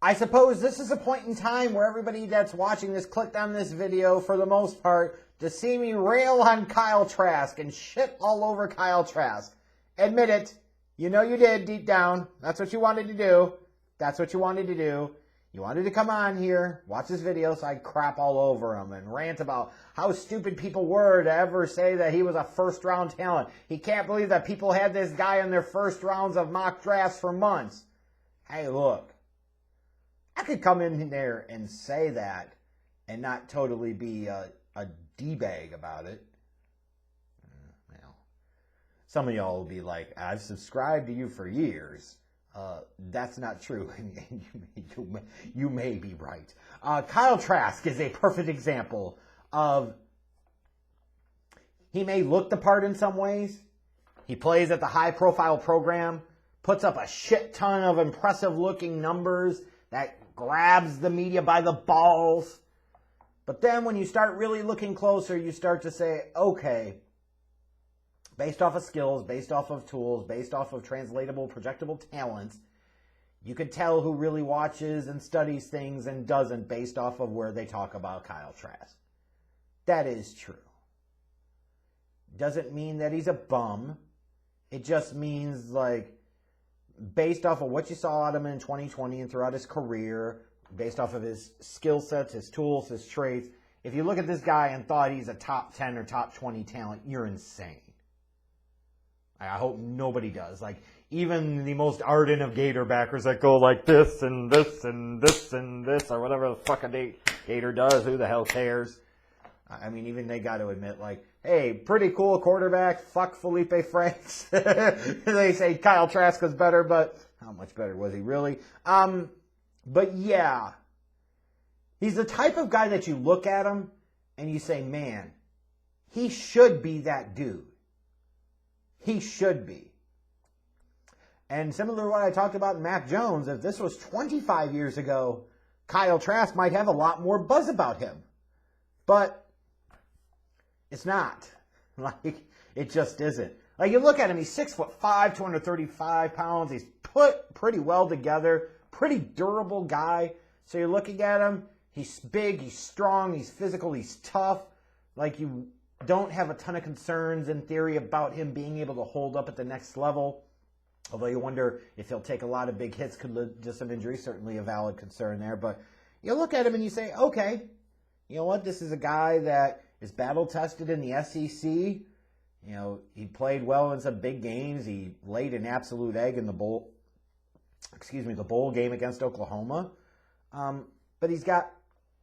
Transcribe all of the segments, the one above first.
I suppose this is a point in time where everybody that's watching this clicked on this video for the most part to see me rail on Kyle Trask and shit all over Kyle Trask. Admit it. You know you did deep down. That's what you wanted to do. That's what you wanted to do. You wanted to come on here, watch this video so I crap all over him and rant about how stupid people were to ever say that he was a first-round talent. He can't believe that people had this guy in their first rounds of mock drafts for months. Hey, look. I could come in there and say that and not totally be a D-bag about it. Well, some of y'all will be like, I've subscribed to you for years. That's not true. You may be right. Kyle Trask is a perfect example of, he may look the part in some ways. He plays at the high-profile program, puts up a shit ton of impressive-looking numbers that grabs the media by the balls. But then when you start really looking closer, you start to say, okay, based off of skills, based off of tools, based off of translatable, projectable talents, you can tell who really watches and studies things and doesn't based off of where they talk about Kyle Trask. That is true. Doesn't mean that he's a bum. It just means, like, based off of what you saw out of him in 2020 and throughout his career, based off of his skill sets, his tools, his traits, if you look at this guy and thought he's a top 10 or top 20 talent, you're insane. I hope nobody does. Like, even the most ardent of Gator backers that go like this and this and this and this, or whatever the fuck a Gator does, who the hell cares? I mean, even they got to admit, like, hey, pretty cool quarterback, fuck Felipe Franks. They say Kyle Trask was better, but how much better was he really? But yeah, he's the type of guy that you look at him and you say, man, he should be that dude. He should be. And similar to what I talked about in Mac Jones, if this was 25 years ago, Kyle Trask might have a lot more buzz about him. But it's not. Like, it just isn't. Like, you look at him, he's 6'5", 235 pounds. He's put pretty well together, pretty durable guy. So you're looking at him, he's big, he's strong, he's physical, he's tough. Like, you don't have a ton of concerns in theory about him being able to hold up at the next level. Although you wonder if he'll take a lot of big hits, could lead to some injury. Certainly a valid concern there. But you look at him and you say, okay, you know what? This is a guy that is battle-tested in the SEC. You know, he played well in some big games. He laid an absolute egg in the bowl game against Oklahoma. But he's got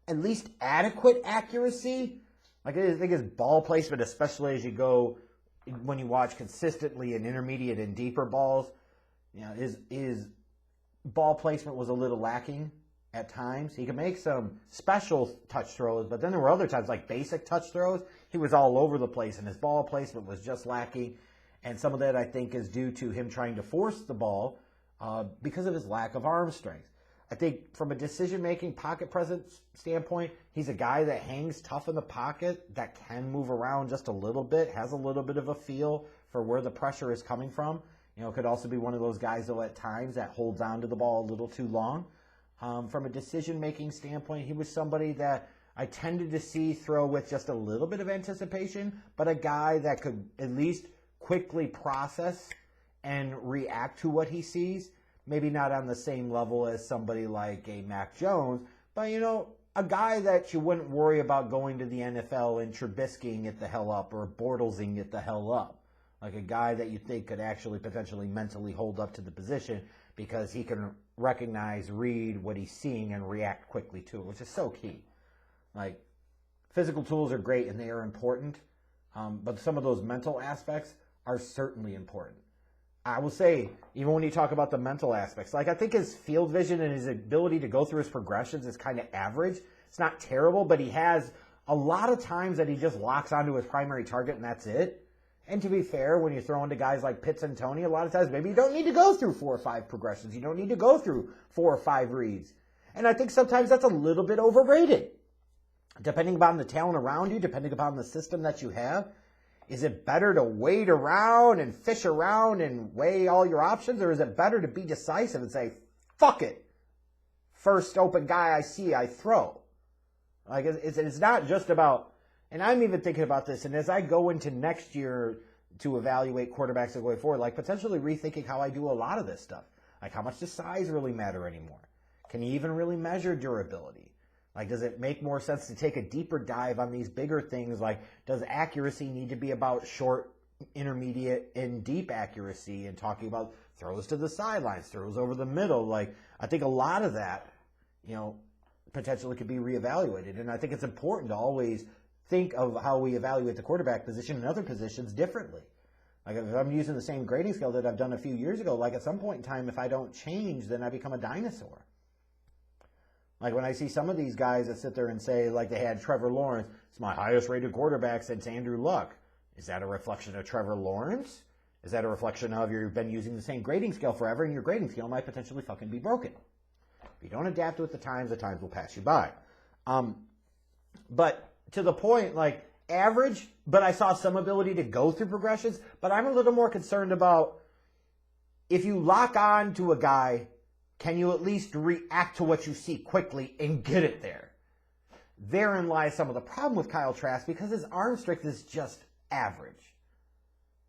at least adequate accuracy. Like, I think his ball placement, especially as you go, when you watch consistently in intermediate and deeper balls, you know, his ball placement was a little lacking at times. He could make some special touch throws, but then there were other times, like basic touch throws, he was all over the place, and his ball placement was just lacking. And some of that, I think, is due to him trying to force the ball because of his lack of arm strength. I think from a decision-making, pocket presence standpoint, he's a guy that hangs tough in the pocket, that can move around just a little bit, has a little bit of a feel for where the pressure is coming from. You know, could also be one of those guys, though, at times that holds on to the ball a little too long. From a decision-making standpoint, he was somebody that I tended to see throw with just a little bit of anticipation, but a guy that could at least quickly process and react to what he sees. Maybe not on the same level as somebody like a Mac Jones, but, you know, a guy that you wouldn't worry about going to the NFL and Trubiskying it the hell up or Bortlesing it the hell up. Like a guy that you think could actually potentially mentally hold up to the position because he can recognize, read what he's seeing, and react quickly to it, which is so key. Like, physical tools are great and they are important, but some of those mental aspects are certainly important. I will say, even when you talk about the mental aspects, like I think his field vision and his ability to go through his progressions is kind of average. It's not terrible, but he has a lot of times that he just locks onto his primary target and that's it. And to be fair, when you're throwing to guys like Pitts and Tony, a lot of times maybe you don't need to go through 4 or 5 progressions. You don't need to go through 4 or 5 reads. And I think sometimes that's a little bit overrated. Depending upon the talent around you, depending upon the system that you have, is it better to wait around and fish around and weigh all your options? Or is it better to be decisive and say, fuck it. first open guy I see, I throw. Like, it's not just about, and I'm even thinking about this, and as I go into next year to evaluate quarterbacks going forward, like potentially rethinking how I do a lot of this stuff. Like, how much does size really matter anymore? Can you even really measure durability? Like, does it make more sense to take a deeper dive on these bigger things? Like, does accuracy need to be about short, intermediate, and deep accuracy, and talking about throws to the sidelines, throws over the middle? Like, I think a lot of that, potentially could be reevaluated. And I think it's important to always think of how we evaluate the quarterback position and other positions differently. Like, if I'm using the same grading scale that I've done a few years ago, like at some point in time, if I don't change, then I become a dinosaur. Like, when I see some of these guys that sit there and say, like, they had Trevor Lawrence, it's my highest rated quarterback since Andrew Luck. Is that a reflection of Trevor Lawrence? Is that a reflection of you've been using the same grading scale forever, and your grading scale might potentially fucking be broken? If you don't adapt with the times will pass you by. But to the point, like, average, but I saw some ability to go through progressions, but I'm a little more concerned about if you lock on to a guy, can you at least react to what you see quickly and get it there? Therein lies some of the problem with Kyle Trask, because his arm strength is just average.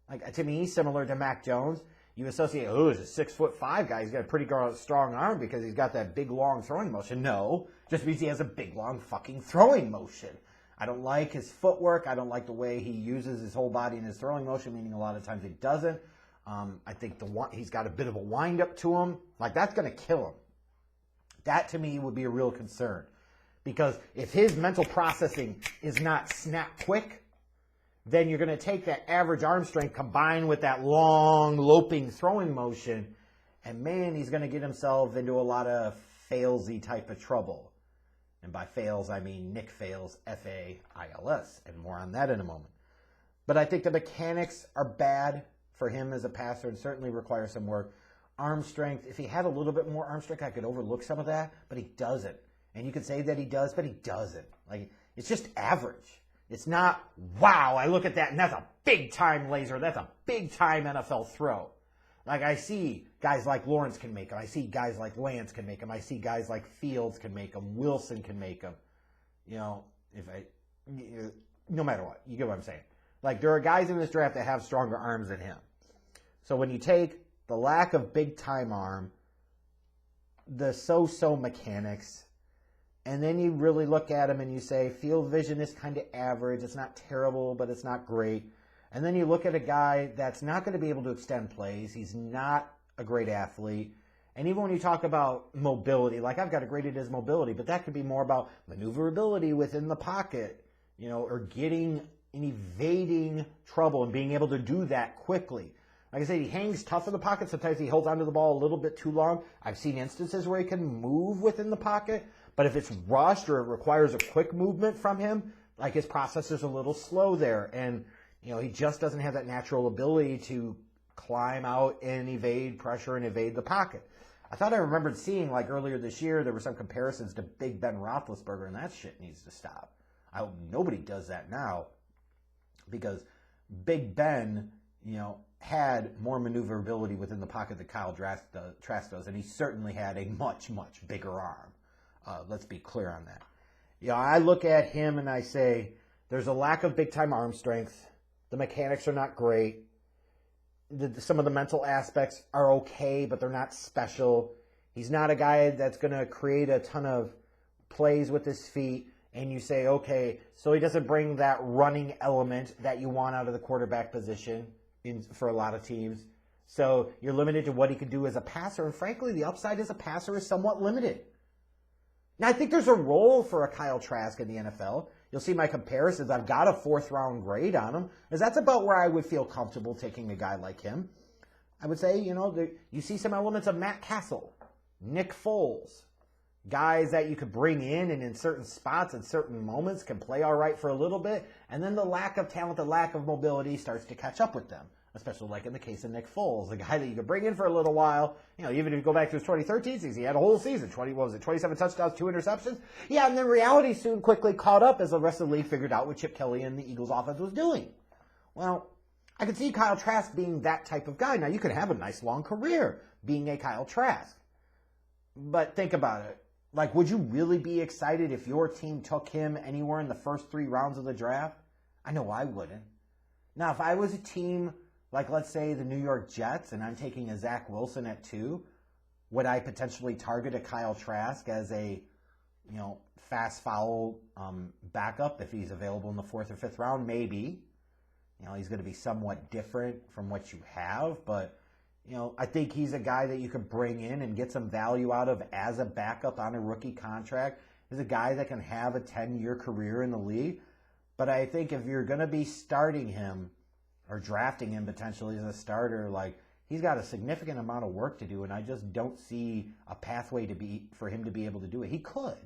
Like, to me, similar to Mac Jones, you associate, he's a 6'5" guy. He's got a pretty strong arm because he's got that big, long throwing motion. No, just because he has a big, long fucking throwing motion. I don't like his footwork. I don't like the way he uses his whole body in his throwing motion, meaning a lot of times he doesn't. I think he's got a bit of a wind-up to him. Like, that's going to kill him. That, to me, would be a real concern. Because if his mental processing is not snap quick, then you're going to take that average arm strength combined with that long, loping throwing motion, and, man, he's going to get himself into a lot of Falesy type of trouble. And by Fales, I mean Nick Fales, F-A-I-L-S, and more on that in a moment. But I think the mechanics are bad for him as a passer and certainly require some work. Arm strength, if he had a little bit more arm strength, I could overlook some of that, but he doesn't. And you could say that he does, but he doesn't. Like, it's just average. It's not, wow, I look at that and that's a big-time laser. That's a big-time NFL throw. Like, I see guys like Lawrence can make them. I see guys like Lance can make them. I see guys like Fields can make them. Wilson can make them. No matter what. You get what I'm saying. Like, there are guys in this draft that have stronger arms than him. So when you take the lack of big-time arm, the so-so mechanics, and then you really look at him and you say, field vision is kind of average. It's not terrible, but it's not great. And then you look at a guy that's not going to be able to extend plays. He's not a great athlete. And even when you talk about mobility, like I've got it graded as mobility, but that could be more about maneuverability within the pocket, or getting and evading trouble and being able to do that quickly. Like I said, he hangs tough in the pocket. Sometimes he holds onto the ball a little bit too long. I've seen instances where he can move within the pocket, but if it's rushed or it requires a quick movement from him, like his process is a little slow there. And, he just doesn't have that natural ability to climb out and evade pressure and evade the pocket. I thought I remembered seeing, like earlier this year, there were some comparisons to Big Ben Roethlisberger, and that shit needs to stop. I hope nobody does that now, because Big Ben, had more maneuverability within the pocket than Kyle Trask does, and he certainly had a much, much bigger arm. Let's be clear on that. I look at him and I say, there's a lack of big-time arm strength. The mechanics are not great. Some of the mental aspects are okay, but they're not special. He's not a guy that's going to create a ton of plays with his feet, and you say, okay, so he doesn't bring that running element that you want out of the quarterback position for a lot of teams. So you're limited to what he can do as a passer, and frankly, the upside as a passer is somewhat limited. Now, I think there's a role for a Kyle Trask in the NFL. You'll see my comparisons. I've got a 4th-round grade on him, because that's about where I would feel comfortable taking a guy like him. I would say, you see some elements of Matt Cassel, Nick Foles, guys that you could bring in and in certain spots at certain moments can play all right for a little bit, and then the lack of talent, the lack of mobility starts to catch up with them, especially like in the case of Nick Foles, a guy that you could bring in for a little while. Even if you go back to his 2013 season, he had a whole season, 27 touchdowns, 2 interceptions. Yeah, and then reality soon quickly caught up as the rest of the league figured out what Chip Kelly and the Eagles offense was doing. Well, I could see Kyle Trask being that type of guy. Now, you could have a nice long career being a Kyle Trask. But think about it. Like, would you really be excited if your team took him anywhere in the first 3 rounds of the draft? I know I wouldn't. Now, if I was a team like, let's say, the New York Jets, and I'm taking a Zach Wilson at 2, would I potentially target a Kyle Trask as a, fast foul backup if he's available in the 4th or 5th round? Maybe. He's going to be somewhat different from what you have, but I think he's a guy that you could bring in and get some value out of as a backup on a rookie contract. He's a guy that can have a 10-year career in the league. But I think if you're going to be starting him or drafting him potentially as a starter, like, he's got a significant amount of work to do, and I just don't see a pathway for him to be able to do it. He could.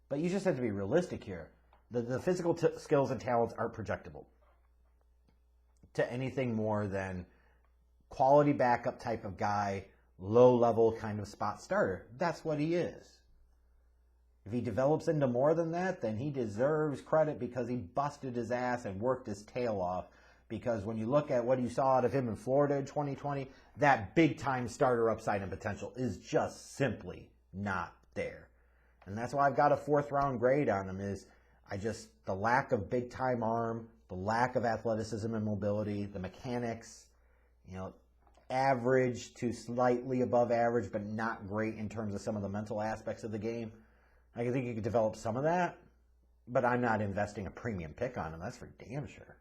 But you just have to be realistic here. The physical skills and talents aren't projectable to anything more than quality backup type of guy, low-level kind of spot starter. That's what he is. If he develops into more than that, then he deserves credit because he busted his ass and worked his tail off. Because when you look at what you saw out of him in Florida in 2020, that big-time starter upside and potential is just simply not there. And that's why I've got a 4th-round grade on him, is the lack of big-time arm, the lack of athleticism and mobility, the mechanics, average to slightly above average, but not great in terms of some of the mental aspects of the game. I think you could develop some of that, but I'm not investing a premium pick on him. That's for damn sure.